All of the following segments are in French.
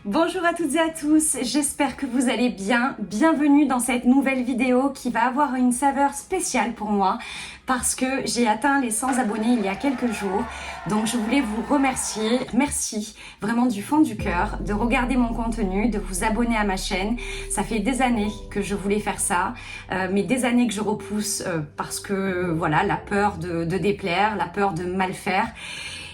Bonjour à toutes et à tous, j'espère que vous allez bien. Bienvenue dans cette nouvelle vidéo qui va avoir une saveur spéciale pour moi parce que j'ai atteint les 100 abonnés il y a quelques jours. Donc je voulais vous remercier, merci vraiment du fond du cœur de regarder mon contenu, de vous abonner à ma chaîne. Ça fait des années que je voulais faire ça, mais des années que je repousse parce que voilà, la peur de déplaire, la peur de mal faire.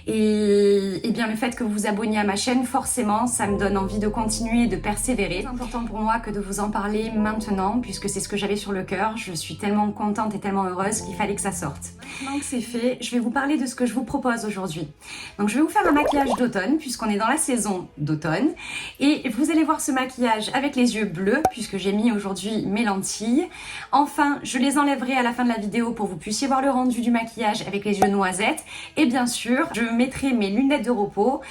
Et bien le fait que vous vous abonniez à ma chaîne, forcément, ça me donne envie de continuer et de persévérer. C'est important pour moi que de vous en parler maintenant, puisque c'est ce que j'avais sur le cœur. Je suis tellement contente et tellement heureuse qu'il fallait que ça sorte. Maintenant que c'est fait, je vais vous parler de ce que je vous propose aujourd'hui. Donc je vais vous faire un maquillage d'automne, puisqu'on est dans la saison d'automne. Et vous allez voir ce maquillage avec les yeux bleus, puisque j'ai mis aujourd'hui mes lentilles. Enfin, je les enlèverai à la fin de la vidéo pour que vous puissiez voir le rendu du maquillage avec les yeux noisettes. Et bien sûr, je mettrai mes lunettes de repos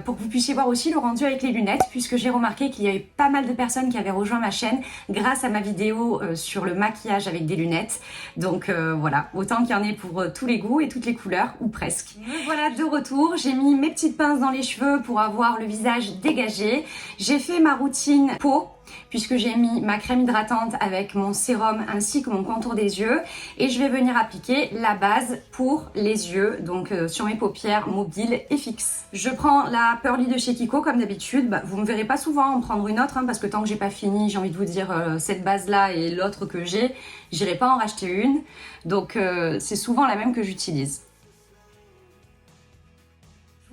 pour que vous puissiez voir aussi le rendu avec les lunettes, puisque j'ai remarqué qu'il y avait pas mal de personnes qui avaient rejoint ma chaîne grâce à ma vidéo sur le maquillage avec des lunettes. Donc voilà, autant qu'il y en ait pour tous les goûts et toutes les couleurs, ou presque. Me voilà de retour, j'ai mis mes petites pinces dans les cheveux pour avoir le visage dégagé. J'ai fait ma routine peau, puisque j'ai mis ma crème hydratante avec mon sérum ainsi que mon contour des yeux, et je vais venir appliquer la base pour les yeux, donc sur mes paupières mobiles et fixes. Je prends la Pearly de chez Kiko comme d'habitude. Vous me verrez pas souvent en prendre une autre parce que tant que j'ai pas fini, j'ai envie de vous dire cette base là et l'autre que j'irai pas en racheter une, donc c'est souvent la même que j'utilise.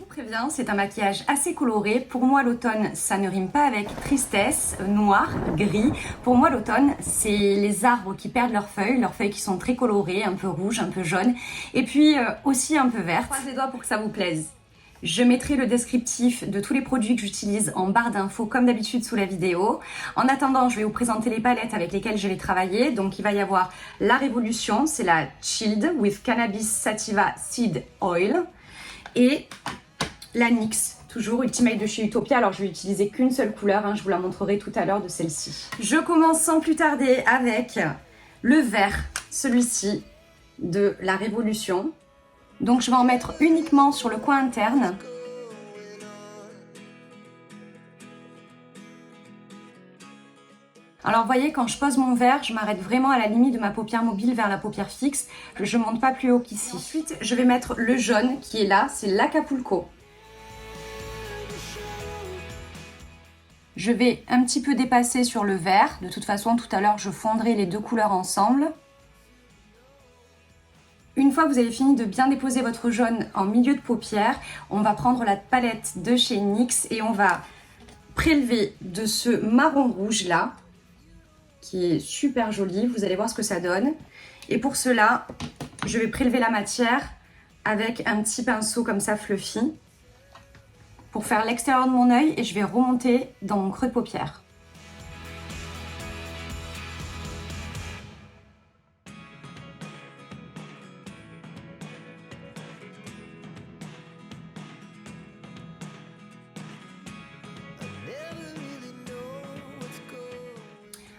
Préviens, c'est un maquillage assez coloré. Pour moi, l'automne, ça ne rime pas avec tristesse, noir, gris. Pour moi, l'automne, c'est les arbres qui perdent leurs feuilles qui sont très colorées, un peu rouges, un peu jaunes, et puis aussi un peu vertes. Croise les doigts pour que ça vous plaise. Je mettrai le descriptif de tous les produits que j'utilise en barre d'infos comme d'habitude sous la vidéo. En attendant, je vais vous présenter les palettes avec lesquelles je vais travailler. Donc il va y avoir la Révolution, c'est la Chilled with Cannabis Sativa Seed Oil, et la NYX, toujours Ultimate de chez Utopia. Alors je vais utiliser qu'une seule couleur, je vous la montrerai tout à l'heure de celle-ci. Je commence sans plus tarder avec le vert, celui-ci de la Révolution. Donc je vais en mettre uniquement sur le coin interne. Alors vous voyez, quand je pose mon vert, je m'arrête vraiment à la limite de ma paupière mobile vers la paupière fixe. Je ne monte pas plus haut qu'ici. Ensuite, je vais mettre le jaune qui est là, c'est l'Acapulco. Je vais un petit peu dépasser sur le vert. De toute façon, tout à l'heure, je fondrai les deux couleurs ensemble. Une fois que vous avez fini de bien déposer votre jaune en milieu de paupière, on va prendre la palette de chez NYX et on va prélever de ce marron rouge là, qui est super joli. Vous allez voir ce que ça donne. Et pour cela, je vais prélever la matière avec un petit pinceau comme ça fluffy, pour faire l'extérieur de mon œil, et je vais remonter dans mon creux de paupière.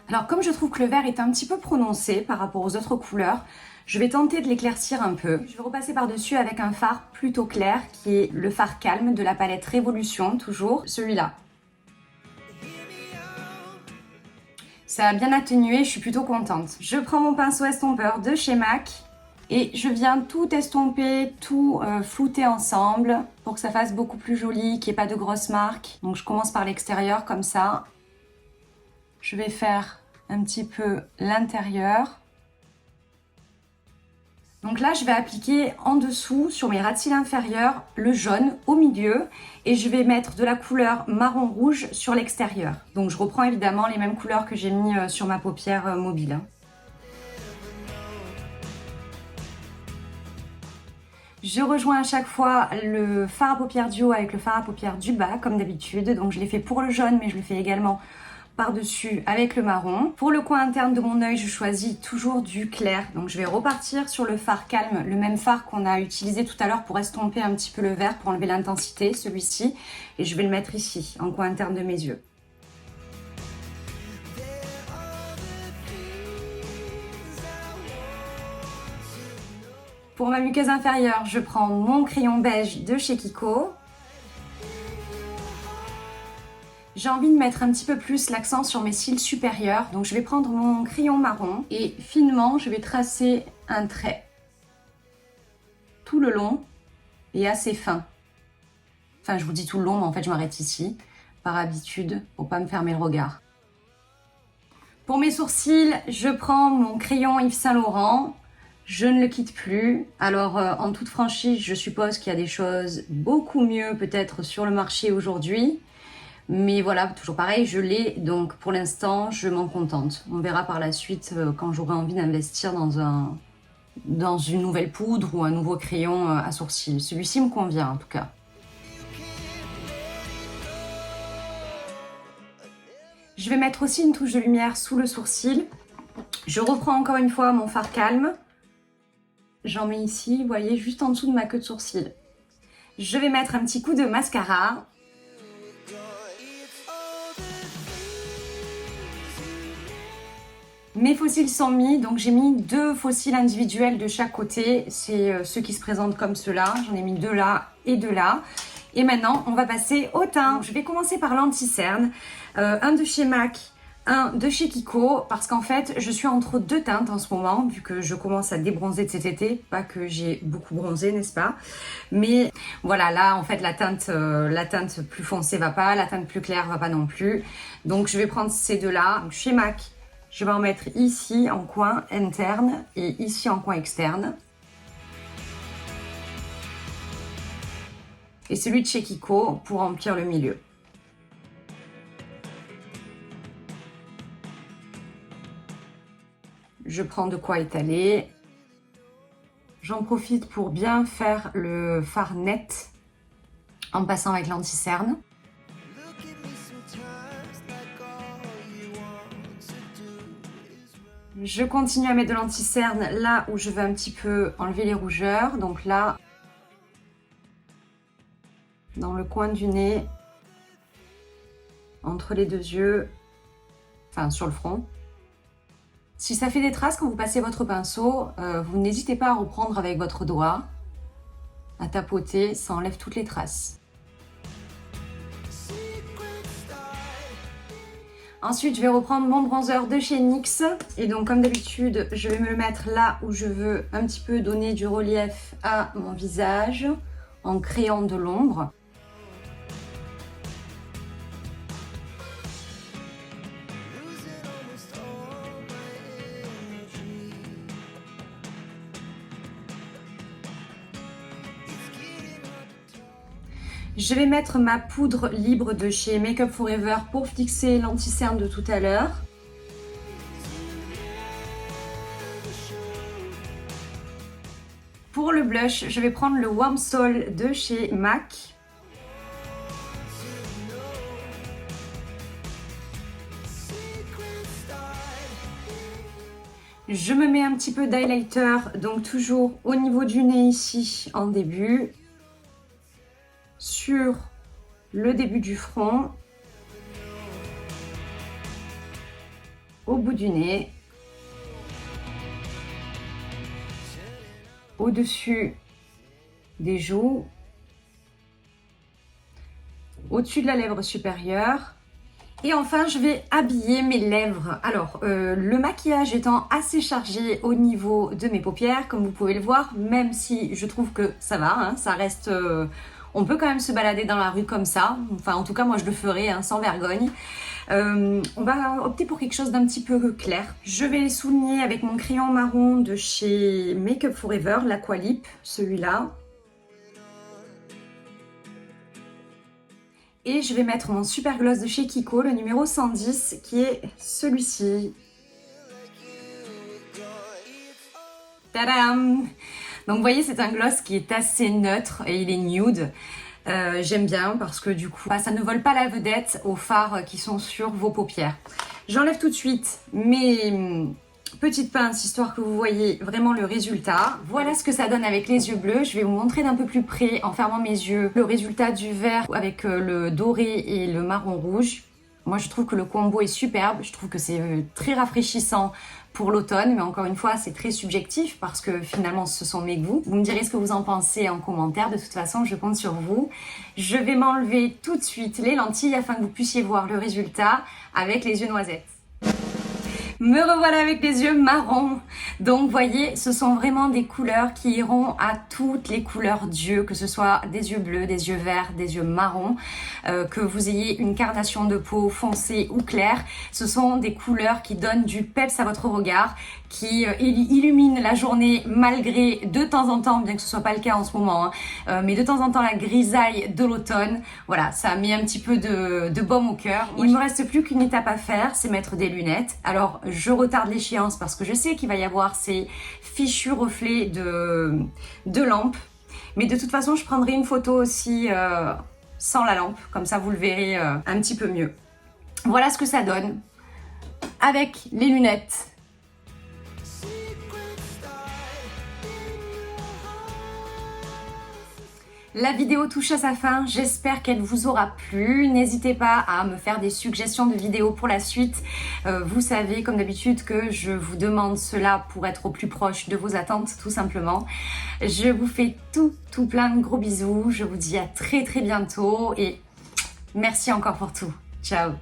Alors comme je trouve que le vert est un petit peu prononcé par rapport aux autres couleurs, je vais tenter de l'éclaircir un peu. Je vais repasser par-dessus avec un fard plutôt clair qui est le fard calme de la palette Révolution, toujours celui-là. Ça a bien atténué, je suis plutôt contente. Je prends mon pinceau estompeur de chez MAC et je viens tout estomper, tout flouter ensemble pour que ça fasse beaucoup plus joli, qu'il n'y ait pas de grosses marques. Donc je commence par l'extérieur comme ça. Je vais faire un petit peu l'intérieur. Donc là, je vais appliquer en dessous, sur mes ras de cils inférieurs, le jaune au milieu, et je vais mettre de la couleur marron rouge sur l'extérieur. Donc je reprends évidemment les mêmes couleurs que j'ai mis sur ma paupière mobile. Je rejoins à chaque fois le fard à paupières du haut avec le fard à paupières du bas, comme d'habitude. Donc je l'ai fait pour le jaune, mais je le fais également par-dessus avec le marron. Pour le coin interne de mon œil, je choisis toujours du clair. Donc je vais repartir sur le fard calme, le même fard qu'on a utilisé tout à l'heure pour estomper un petit peu le vert, pour enlever l'intensité, celui-ci. Et je vais le mettre ici, en coin interne de mes yeux. Pour ma muqueuse inférieure, je prends mon crayon beige de chez Kiko. J'ai envie de mettre un petit peu plus l'accent sur mes cils supérieurs, donc je vais prendre mon crayon marron et finement je vais tracer un trait tout le long et assez fin. Enfin je vous dis tout le long mais en fait je m'arrête ici, par habitude, pour pas me fermer le regard. Pour mes sourcils, je prends mon crayon Yves Saint Laurent, je ne le quitte plus. Alors en toute franchise, je suppose qu'il y a des choses beaucoup mieux peut-être sur le marché aujourd'hui. Mais voilà, toujours pareil, je l'ai, donc pour l'instant, je m'en contente. On verra par la suite quand j'aurai envie d'investir dans une nouvelle poudre ou un nouveau crayon à sourcils. Celui-ci me convient en tout cas. Je vais mettre aussi une touche de lumière sous le sourcil. Je reprends encore une fois mon fard calme. J'en mets ici, vous voyez, juste en dessous de ma queue de sourcil. Je vais mettre un petit coup de mascara. Mes faux cils sont mis, donc j'ai mis 2 faux cils individuels de chaque côté. C'est ceux qui se présentent comme ceux-là. J'en ai mis 2 là et 2 là. Et maintenant, on va passer au teint. Je vais commencer par l'anti-cerne. Un de chez MAC, un de chez Kiko. Parce qu'en fait, je suis entre 2 teintes en ce moment, vu que je commence à débronzer de cet été. Pas que j'ai beaucoup bronzé, n'est-ce pas? Mais voilà, là, en fait, la teinte plus foncée va pas. La teinte plus claire va pas non plus. Donc, je vais prendre ces deux-là. Chez MAC, je vais en mettre ici en coin interne et ici en coin externe. Et celui de chez Kiko pour remplir le milieu. Je prends de quoi étaler. J'en profite pour bien faire le fard net en passant avec l'anti-cerne. Je continue à mettre de l'anti-cerne là où je veux un petit peu enlever les rougeurs. Donc là, dans le coin du nez, entre les 2 yeux, enfin sur le front. Si ça fait des traces quand vous passez votre pinceau, vous n'hésitez pas à reprendre avec votre doigt, à tapoter, ça enlève toutes les traces. Ensuite, je vais reprendre mon bronzer de chez NYX. Et donc, comme d'habitude, je vais me le mettre là où je veux un petit peu donner du relief à mon visage en créant de l'ombre. Je vais mettre ma poudre libre de chez Make Up For Ever pour fixer l'anti-cerne de tout à l'heure. Pour le blush, je vais prendre le Warm Soul de chez MAC. Je me mets un petit peu d'highlighter, donc toujours au niveau du nez ici en début. Sur le début du front, au bout du nez, au-dessus des joues, au-dessus de la lèvre supérieure. Et enfin, je vais habiller mes lèvres. Alors, le maquillage étant assez chargé au niveau de mes paupières, comme vous pouvez le voir, même si je trouve que ça va, hein, ça reste... on peut quand même se balader dans la rue comme ça. Enfin, en tout cas, moi, je le ferai, hein, sans vergogne. On va opter pour quelque chose d'un petit peu clair. Je vais les souligner avec mon crayon marron de chez Make Up For Ever, l'Aqualip, celui-là. Et je vais mettre mon super gloss de chez Kiko, le numéro 110, qui est celui-ci. Tadam! Donc vous voyez, c'est un gloss qui est assez neutre et il est nude. J'aime bien parce que du coup, ça ne vole pas la vedette aux fards qui sont sur vos paupières. J'enlève tout de suite mes petites pinces, histoire que vous voyez vraiment le résultat. Voilà ce que ça donne avec les yeux bleus. Je vais vous montrer d'un peu plus près, en fermant mes yeux, le résultat du vert avec le doré et le marron rouge. Moi, je trouve que le combo est superbe. Je trouve que c'est très rafraîchissant pour l'automne. Mais encore une fois, c'est très subjectif parce que finalement, ce sont mes goûts. Vous me direz ce que vous en pensez en commentaire. De toute façon, je compte sur vous. Je vais m'enlever tout de suite les lentilles afin que vous puissiez voir le résultat avec les yeux noisettes. Me revoilà avec les yeux marrons. Donc voyez, ce sont vraiment des couleurs qui iront à toutes les couleurs d'yeux, que ce soit des yeux bleus, des yeux verts, des yeux marrons, que vous ayez une carnation de peau foncée ou claire. Ce sont des couleurs qui donnent du peps à votre regard, qui illuminent la journée malgré de temps en temps, bien que ce soit pas le cas en ce moment, mais de temps en temps la grisaille de l'automne. Voilà, ça met un petit peu de baume au cœur. Il me reste plus qu'une étape à faire, c'est mettre des lunettes. Alors je retarde l'échéance parce que je sais qu'il va y avoir ces fichus reflets de lampe. Mais de toute façon, je prendrai une photo aussi sans la lampe. Comme ça, vous le verrez un petit peu mieux. Voilà ce que ça donne avec les lunettes. La vidéo touche à sa fin, j'espère qu'elle vous aura plu. N'hésitez pas à me faire des suggestions de vidéos pour la suite. Vous savez, comme d'habitude, que je vous demande cela pour être au plus proche de vos attentes, tout simplement. Je vous fais tout plein de gros bisous. Je vous dis à très bientôt et merci encore pour tout. Ciao!